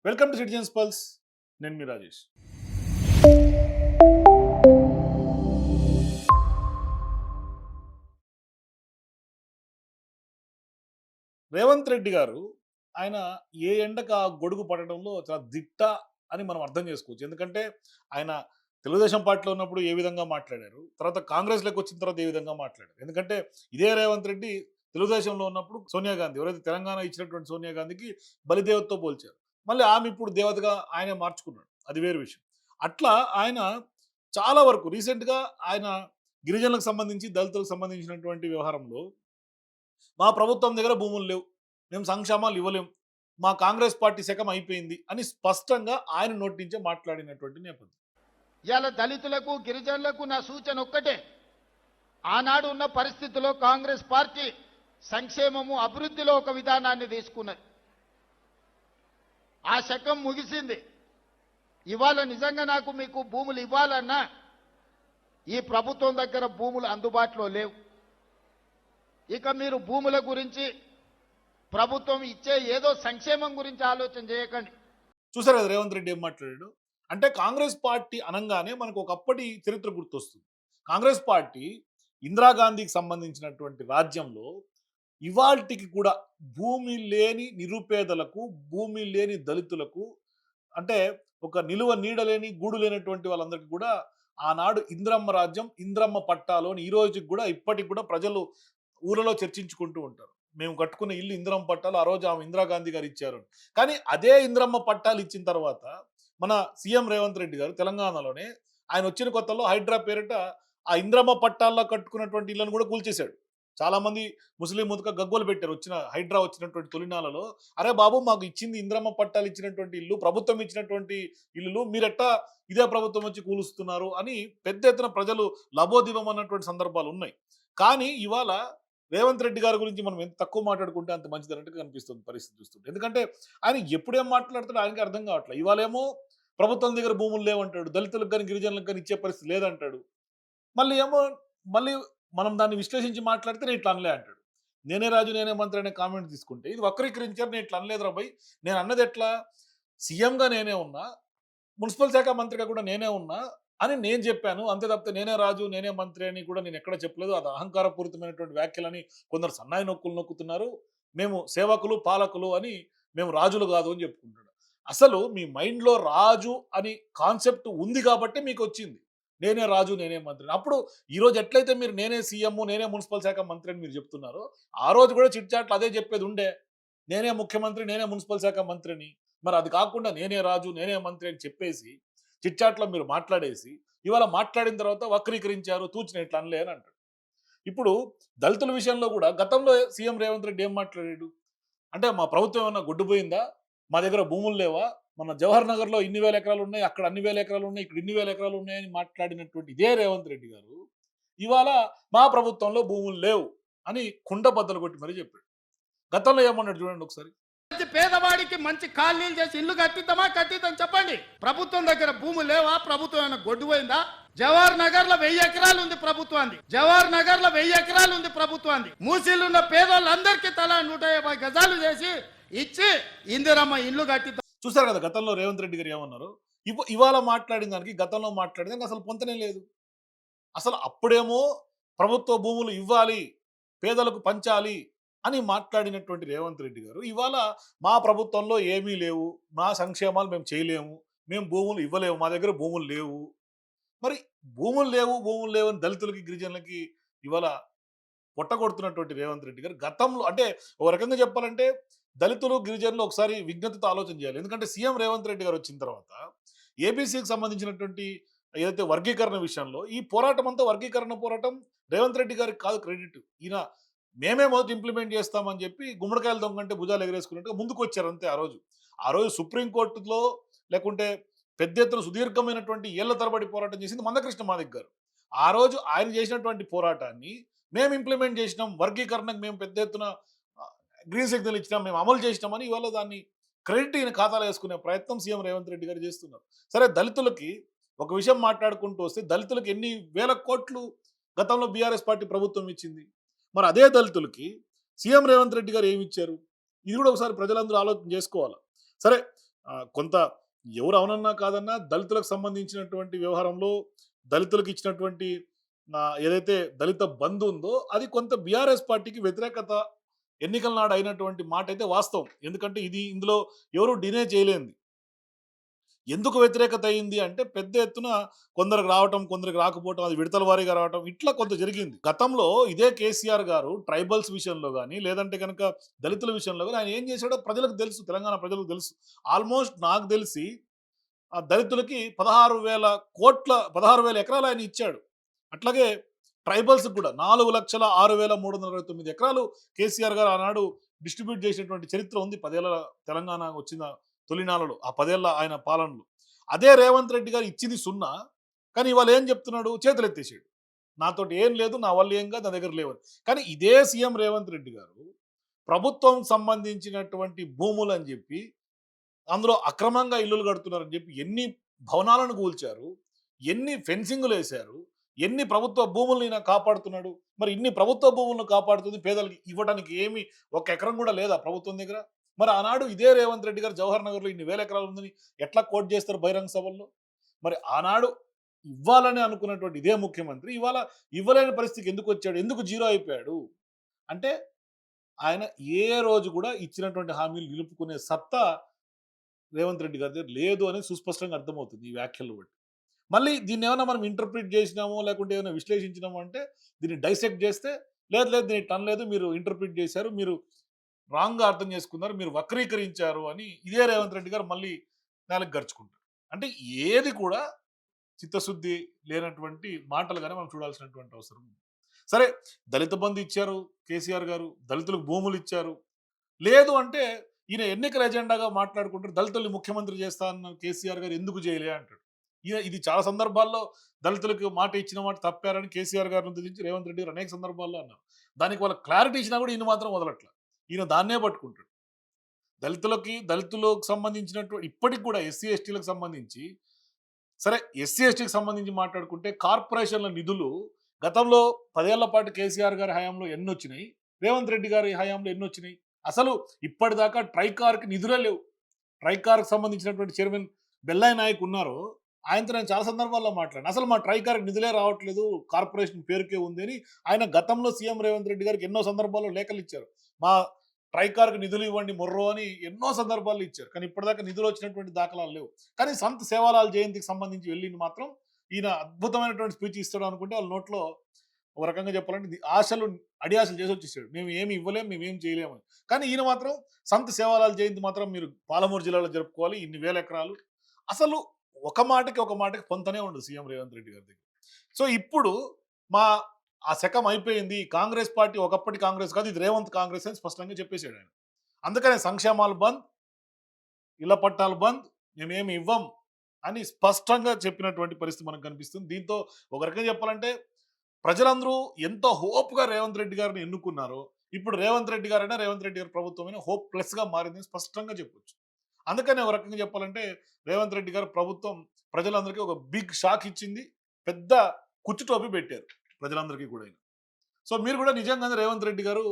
Welcome to citizens pulse. నేను మీ రాజేష్. రేవంత్ రెడ్డి గారు ఆయన ఏ ఎండకు ఆ గొడుగు పడడంలో చాలా దిట్ట అని మనం అర్థం చేసుకోవచ్చు. ఎందుకంటే ఆయన తెలుగుదేశం పార్టీలో ఉన్నప్పుడు ఏ విధంగా మాట్లాడారు, తర్వాత కాంగ్రెస్లోకి వచ్చిన తర్వాత ఏ విధంగా మాట్లాడారు. ఎందుకంటే ఇదే రేవంత్ రెడ్డి తెలుగుదేశంలో ఉన్నప్పుడు సోనియా గాంధీ, ఎవరైతే తెలంగాణ ఇచ్చినటువంటి సోనియా గాంధీకి బలిదేవతతో పోల్చారు. మళ్ళీ ఆమె ఇప్పుడు దేవతగా ఆయనే మార్చుకున్నాడు, అది వేరు విషయం. అట్లా ఆయన చాలా వరకు రీసెంట్గా ఆయన గిరిజనులకు సంబంధించి దళితులకు సంబంధించినటువంటి వ్యవహారంలో మా ప్రభుత్వం దగ్గర భూములు లేవు, మేము సంక్షేమాలు ఇవ్వలేం, మా కాంగ్రెస్ పార్టీ శకం అయిపోయింది అని స్పష్టంగా ఆయన నోటి నుంచే మాట్లాడినటువంటి నేపథ్యం. ఇవాళ దళితులకు గిరిజనులకు నా సూచన ఒక్కటే. ఆనాడు ఉన్న పరిస్థితుల్లో కాంగ్రెస్ పార్టీ సంక్షేమము అభివృద్ధిలో ఒక విధానాన్ని తీసుకున్నది. ఆ శకం ముగిసింది. ఇవాళ నిజంగా నాకు మీకు భూములు ఇవ్వాలన్నా ఈ ప్రభుత్వం దగ్గర భూములు అందుబాటులో లేవు. ఇక మీరు భూముల గురించి, ప్రభుత్వం ఇచ్చే ఏదో సంక్షేమం గురించి ఆలోచన చేయకండి. చూసారు కదా రేవంత్ రెడ్డి ఏం మాట్లాడాడు. అంటే కాంగ్రెస్ పార్టీ అనగానే మనకు ఒకప్పటి చరిత్ర గుర్తొస్తుంది. కాంగ్రెస్ పార్టీ ఇందిరాగాంధీకి సంబంధించినటువంటి రాజ్యంలో ఇవాల్టికి కూడా భూమి లేని నిరుపేదలకు, భూమి లేని దళితులకు, అంటే ఒక నిలువ నీడలేని గూడు లేనటువంటి వాళ్ళందరికీ కూడా ఆనాడు ఇంద్రమ్మ రాజ్యం, ఇంద్రమ్మ పట్టాలు అని ఈ రోజుకి కూడా ఇప్పటికి కూడా ప్రజలు ఊళ్ళలో చర్చించుకుంటూ ఉంటారు. మేము కట్టుకున్న ఇల్లు ఇంద్రమ్మ పట్టాలు ఆ రోజు ఆమె ఇందిరాగాంధీ గారు ఇచ్చారు. కానీ అదే ఇంద్రమ్మ పట్టాలు ఇచ్చిన తర్వాత మన సీఎం రేవంత్ రెడ్డి గారు తెలంగాణలోనే ఆయన వచ్చిన కొత్తలో హైడ్రా పేరిట ఆ ఇంద్రమ్మ పట్టాల్లో కట్టుకున్నటువంటి ఇళ్లను కూడా కూల్చేశాడు. చాలా మంది ముస్లిం ముతక గగ్గోలు పెట్టారు వచ్చిన హైడ్రా వచ్చినటువంటి తొలినాలలో. అరే బాబు, మాకు ఇచ్చింది ఇంద్రమ్మ పట్టాలు ఇచ్చినటువంటి ఇల్లు, ప్రభుత్వం ఇచ్చినటువంటి ఇల్లులు, మీరెట్టా ఇదే ప్రభుత్వం వచ్చి కూలుస్తున్నారు అని పెద్ద ఎత్తున ప్రజలు లబోదిబం అన్నటువంటి సందర్భాలు ఉన్నాయి. కానీ ఇవాళ రేవంత్ రెడ్డి గారి గురించి మనం ఎంత తక్కువ మాట్లాడుకుంటే అంత మంచిది అన్నట్టుగా కనిపిస్తుంది పరిస్థితి చూస్తుంటే. ఎందుకంటే ఆయన ఎప్పుడేం మాట్లాడతాడో ఆయనకి అర్థం కావట్లేదు. ఇవాళేమో ప్రభుత్వం దగ్గర భూములు లేవంటాడు, దళితులకు కానీ గిరిజనులకు కానీ ఇచ్చే పరిస్థితి లేదంటాడు. మళ్ళీ ఏమో మళ్ళీ మనం దాన్ని విశ్లేషించి మాట్లాడితే నేను ఇట్లా అనలే అంటాడు. నేనే రాజు నేనే మంత్రి అనే కామెంట్ తీసుకుంటే ఇది వక్రీకరించారు. నేను ఇట్లా అనలేదు రా భయ్, నేను అన్నది ఎట్లా, సీఎంగా నేనే ఉన్నా, మున్సిపల్ శాఖ మంత్రిగా కూడా నేనే ఉన్నా అని నేను చెప్పాను. అంతే తప్పితే నేనే రాజు నేనే మంత్రి అని కూడా నేను ఎక్కడ చెప్పలేదు. అది అహంకారపూరితమైనటువంటి వ్యాఖ్యలని కొందరు సన్నాయి నొక్కులు నొక్కుతున్నారు. మేము సేవకులు పాలకులు అని, మేము రాజులు కాదు అని చెప్పుకుంటాడు. అసలు మీ మైండ్లో రాజు అని కాన్సెప్ట్ ఉంది కాబట్టి మీకు వచ్చింది నేనే రాజు నేనే మంత్రి. అప్పుడు ఈరోజు ఎట్లయితే మీరు నేనే సీఎం నేనే మున్సిపల్ శాఖ మంత్రి అని మీరు చెప్తున్నారో, ఆ రోజు కూడా చిట్ చాట్లు అదే చెప్పేది ఉండే, నేనే ముఖ్యమంత్రి నేనే మున్సిపల్ శాఖ మంత్రిని. మరి అది కాకుండా నేనే రాజు నేనే మంత్రి అని చెప్పేసి చిట్చాట్లో మీరు మాట్లాడేసి ఇవాళ మాట్లాడిన తర్వాత వక్రీకరించారు, తూచిన ఇట్లా అనలే అని అంటాడు. ఇప్పుడు దళితుల విషయంలో కూడా గతంలో సీఎం రేవంత్ రెడ్డి ఏం మాట్లాడాడు అంటే, మా ప్రభుత్వం ఏమన్నా గుడ్డుపోయిందా, మా దగ్గర భూములు లేవా, మన జవహర్ నగర్లో ఇన్ని వేల ఎకరాలు ఉన్నాయి, అక్కడ అన్ని వేల ఎకరాలు ఉన్నాయి, ఇక్కడ ఇన్ని వేల ఎకరాలు ఉన్నాయని మాట్లాడినటువంటి ఇదే రేవంత్ రెడ్డి గారు ఇవాళ మా ప్రభుత్వంలో భూములు లేవు అని కుండ బద్దలు కొట్టి మరీ చెప్పాడు. గతంలో ఏమన్నాడు చూడండి ఒకసారి. పేదవాడికి మంచి కాలనీలు చేసి ఇల్లు కట్టిద్దాం చెప్పండి. ప్రభుత్వం దగ్గర భూములు లేవా? ప్రభుత్వం ఏమైనా గొడ్డుపోయిందా? జవహర్ నగర్ లో 1000 ఎకరాలు ఉంది ప్రభుత్వాన్ని. జవహర్ నగర్ లో 1000 ఎకరాలు ఉంది ప్రభుత్వాన్ని. మూసీలున్న పేదోళ్ళందరికీ తలా 150 గజాలు చేసి ఇచ్చి ఇందిరమ్మ ఇల్లు కట్టిద్దాం. చూసారు కదా గతంలో రేవంత్ రెడ్డి గారు ఏమన్నారు, ఇవాళ మాట్లాడిన దానికి గతంలో మాట్లాడిన దానికి అసలు పొంతనే లేదు. అసలు అప్పుడేమో ప్రభుత్వ భూములు ఇవ్వాలి, పేదలకు పంచాలి అని మాట్లాడినటువంటి రేవంత్ రెడ్డి గారు ఇవాళ మా ప్రభుత్వంలో ఏమీ లేవు, మా సంక్షేమాలు మేము చేయలేము, మేము భూములు ఇవ్వలేము, మా దగ్గర భూములు లేవు. మరి భూములు లేవు అని దళితులకి గిరిజనులకి ఇవాళ పొట్టగొడుతున్నటువంటి రేవంత్ రెడ్డి గారు గతంలో, అంటే ఒక రకంగా చెప్పాలంటే దళితులు గిరిజనులు ఒకసారి విజ్ఞతతో ఆలోచన చేయాలి. ఎందుకంటే సీఎం రేవంత్ రెడ్డి గారు వచ్చిన తర్వాత ఏబీసీకి సంబంధించినటువంటి ఏదైతే వర్గీకరణ విషయంలో ఈ పోరాటం అంతా వర్గీకరణ పోరాటం రేవంత్ రెడ్డి గారికి కాదు క్రెడిట్. ఈయన మేమే మొదటి ఇంప్లిమెంట్ చేస్తామని చెప్పి గుమ్మడికాయలు దొంగంటే భుజాలు ఎగరేసుకున్నట్టుగా ముందుకు వచ్చారు అంతే. ఆ రోజు సుప్రీంకోర్టులో లేకుంటే పెద్ద ఎత్తున సుదీర్ఘమైనటువంటి ఏళ్ల తరబడి పోరాటం చేసింది మందకృష్ణ మాదిక్ గారు. ఆ రోజు ఆయన చేసినటువంటి పోరాటాన్ని మేము ఇంప్లిమెంట్ చేసినాం, వర్గీకరణకు మేము పెద్ద ఎత్తున గ్రీన్ సిగ్నల్ ఇచ్చినాం, మేము అమలు చేసినామని ఇవాళ దాన్ని క్రెడిట్ ఈయన ఖాతాలో వేసుకునే ప్రయత్నం సీఎం రేవంత్ రెడ్డి గారు చేస్తున్నారు. సరే, దళితులకి ఒక విషయం మాట్లాడుకుంటూ వస్తే దళితులకు ఎన్ని వేల కోట్లు గతంలో బీఆర్ఎస్ పార్టీ ప్రభుత్వం ఇచ్చింది. మరి అదే దళితులకి సీఎం రేవంత్ రెడ్డి గారు ఏమి ఇచ్చారు, ఇది కూడా ఒకసారి ప్రజలందరూ ఆలోచన చేసుకోవాలి. సరే, కొంత ఎవరు అవునన్నా కాదన్నా దళితులకు సంబంధించినటువంటి వ్యవహారంలో దళితులకు ఇచ్చినటువంటి ఏదైతే దళిత బంధు ఉందో అది కొంత బీఆర్ఎస్ పార్టీకి వ్యతిరేకత ఎన్నికల నాడు అయినటువంటి మాట అయితే వాస్తవం. ఎందుకంటే ఇందులో ఎవరు డినే చేయలేంది. ఎందుకు వ్యతిరేకత అయింది అంటే పెద్ద ఎత్తున కొందరికి రావటం, కొందరికి రాకపోవటం, అది విడతల వారీగా రావటం ఇట్లా కొంత జరిగింది. గతంలో ఇదే కేసీఆర్ గారు ట్రైబల్స్ విషయంలో గాని, లేదంటే గనక దళితుల విషయంలో గాని ఆయన ఏం చేశాడో ప్రజలకు తెలుసు. తెలంగాణ ప్రజలకు తెలుసు. ఆల్మోస్ట్ నాకు తెలిసి దళితులకి 16,000 ఎకరాలు ఆయన ఇచ్చాడు. అట్లాగే ట్రైబల్స్‌కి కూడా 4,06,329 ఎకరాలు కేసీఆర్ గారు ఆనాడు డిస్ట్రిబ్యూట్ చేసినటువంటి చరిత్ర ఉంది. 10 ఏళ్ల తెలంగాణ వచ్చిన తొలినాళ్లలో, ఆ 10 ఏళ్ల ఆయన పాలనలో. అదే రేవంత్ రెడ్డి గారు ఇచ్చింది 0. కానీ ఇవాళ ఏం చెప్తున్నాడు? చేతులెత్తేసాడు. నాతోటి ఏం లేదు, నా వల్ల ఏం కాదు, నా దగ్గర లేవని. కానీ ఇదే సీఎం రేవంత్ రెడ్డి గారు ప్రభుత్వం సంబంధించినటువంటి భూములని చెప్పి, అందులో అక్రమంగా ఇల్లులు కడుతున్నారని చెప్పి ఎన్ని భవనాలను కూల్చారు, ఎన్ని ఫెన్సింగులేశారు, ఎన్ని ప్రభుత్వ భూముల్ని ఈయన కాపాడుతున్నాడు. మరి ఇన్ని ప్రభుత్వ భూములను కాపాడుతుంది, పేదలకు ఇవ్వడానికి ఏమి ఒక్క ఎకరం కూడా లేదా ప్రభుత్వం దగ్గర? మరి ఆనాడు ఇదే రేవంత్ రెడ్డి గారు జవహర్ నగర్‌లో ఇన్ని వేల ఎకరాలు ఉందని ఎట్లా కోట్ చేస్తారు బహిరంగ సభల్లో? మరి ఆనాడు ఇవ్వాలని అనుకున్నటువంటి ఇదే ముఖ్యమంత్రి ఇవాళ ఇవ్వలేని పరిస్థితికి ఎందుకొచ్చాడు? ఎందుకు జీరో అయిపోయాడు? అంటే ఆయన ఏ రోజు కూడా ఇచ్చినటువంటి హామీలు నిలుపుకునే సత్తా రేవంత్ రెడ్డి గారి దగ్గర లేదు అని సుస్పష్టంగా అర్థమవుతుంది ఈ వ్యాఖ్యలను బట్టి. మళ్ళీ దీన్నేమన్నా మనం ఇంటర్ప్రిట్ చేసినామో, లేకుంటే ఏమైనా విశ్లేషించినామో అంటే దీన్ని డైసెక్ట్ చేస్తే లేదు, లేదు దీనికి టన్ లేదు, మీరు ఇంటర్ప్రిట్ చేశారు, మీరు రాంగ్‌గా అర్థం చేసుకున్నారు, మీరు వక్రీకరించారు అని ఇదే రేవంత్ రెడ్డి గారు మళ్ళీ నేలకు గరుచుకుంటారు. అంటే ఏది కూడా చిత్తశుద్ధి లేనటువంటి మాటలుగానే మనం చూడాల్సినటువంటి అవసరం ఉంది. సరే, దళిత బంధు ఇచ్చారు కేసీఆర్ గారు, దళితులకు భూములు ఇచ్చారు. లేదు అంటే ఈయన ఎన్నికల ఎజెండాగా మాట్లాడుకుంటారు. దళితుల్ని ముఖ్యమంత్రి చేస్తా అన్న కేసీఆర్ గారు ఎందుకు చేయలే అంటాడు. ఇది చాలా సందర్భాల్లో దళితులకు మాట ఇచ్చిన మాట తప్పారని కేసీఆర్ గారిని ఉద్దేశించి రేవంత్ రెడ్డి గారు అనేక సందర్భాల్లో అన్నారు. దానికి వాళ్ళ క్లారిటీ ఇచ్చినా కూడా ఈయన మాత్రం వదలట్ల. ఈయన దాన్నే పట్టుకుంటాడు. దళితులకు సంబంధించినటువంటి ఇప్పటికి కూడా ఎస్సీ ఎస్టీలకు సంబంధించి, సరే ఎస్సీ ఎస్టీకి సంబంధించి మాట్లాడుకుంటే కార్పొరేషన్ల నిధులు గతంలో 10 ఏళ్ల పాటు కేసీఆర్ గారి హయాంలో ఎన్నొచ్చినాయి, రేవంత్ రెడ్డి గారి హయాంలో ఎన్నొచ్చినాయి? అసలు ఇప్పటిదాకా ట్రైకార్కి నిధులే లేవు. ట్రైకార్కి సంబంధించినటువంటి చైర్మన్ బెల్లాయి నాయక్ ఉన్నారు, ఆయనతో నేను చాలా సందర్భాల్లో మాట్లాడాను. అసలు మా ట్రైకార్కి నిధులే రావట్లేదు, కార్పొరేషన్ పేరుకే ఉంది అని ఆయన గతంలో సీఎం రేవంత్ రెడ్డి గారికి ఎన్నో సందర్భాల్లో లేఖలు ఇచ్చారు. మా ట్రైకార్కి నిధులు ఇవ్వండి మొర్రో అని ఎన్నో సందర్భాల్లో ఇచ్చారు. కానీ ఇప్పటిదాకా నిధులు వచ్చినటువంటి దాఖలాలు లేవు. కానీ సంత్ సేవాలాల్ జయంతికి సంబంధించి వెళ్ళింది మాత్రం ఈయన అద్భుతమైనటువంటి స్పీచ్ ఇస్తాడు అనుకుంటే వాళ్ళ నోట్లో ఒక రకంగా చెప్పాలంటే ఆశలు అడియాసలు చేసి వచ్చేసాడు. మేము ఏమి ఇవ్వలేము, మేము ఏం చేయలేము అని. కానీ ఈయన మాత్రం సంత్ సేవాలాల్ జయంతి మాత్రం మీరు పాలమూరు జిల్లాలో జరుపుకోవాలి, ఇన్ని వేల ఎకరాలు. అసలు ఒక మాటకి పొంతనే ఉండదు సీఎం రేవంత్ రెడ్డి గారి దగ్గర. సో ఇప్పుడు మా ఆ శకం అయిపోయింది, కాంగ్రెస్ పార్టీ ఒకప్పటి కాంగ్రెస్ కాదు, ఇది రేవంత్ కాంగ్రెస్ అని స్పష్టంగా చెప్పేశాడు ఆయన. అందుకనే సంక్షేమాలు బంద్, ఇళ్ల పట్టాలు బంద్, మేమేమి ఇవ్వం అని స్పష్టంగా చెప్పినటువంటి పరిస్థితి మనకు కనిపిస్తుంది. దీంతో ఒక రకంగా చెప్పాలంటే ప్రజలందరూ ఎంతో హోప్గా రేవంత్ రెడ్డి గారిని ఎన్నుకున్నారు. ఇప్పుడు రేవంత్ రెడ్డి గారి ప్రభుత్వమైన హోప్ ప్లస్గా మారిందని స్పష్టంగా చెప్పొచ్చు. అందుకనే ఒక రకంగా చెప్పాలంటే రేవంత్ రెడ్డి గారు ప్రభుత్వం ప్రజలందరికీ ఒక బిగ్ షాక్ ఇచ్చింది, పెద్ద కుచ్చు టోపీ పెట్టారు ప్రజలందరికీ కూడా. సో మీరు కూడా నిజంగానే రేవంత్ రెడ్డి గారు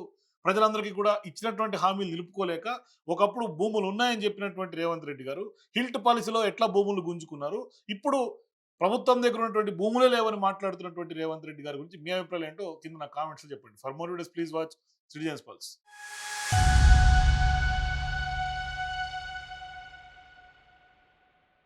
ప్రజలందరికీ కూడా ఇచ్చినటువంటి హామీలు నిలుపుకోలేక, ఒకప్పుడు భూములు ఉన్నాయని చెప్పినటువంటి రేవంత్ రెడ్డి గారు హిల్ట్ పాలసీలో ఎట్లా భూములు గుంజుకున్నారు, ఇప్పుడు ప్రభుత్వం దగ్గర ఉన్నటువంటి భూములే లేవని మాట్లాడుతున్నటువంటి రేవంత్ రెడ్డి గారి గురించి మీ అభిప్రాయం ఏంటో కింద నా కామెంట్స్లో చెప్పండి. For more videos please watch citizens pulse.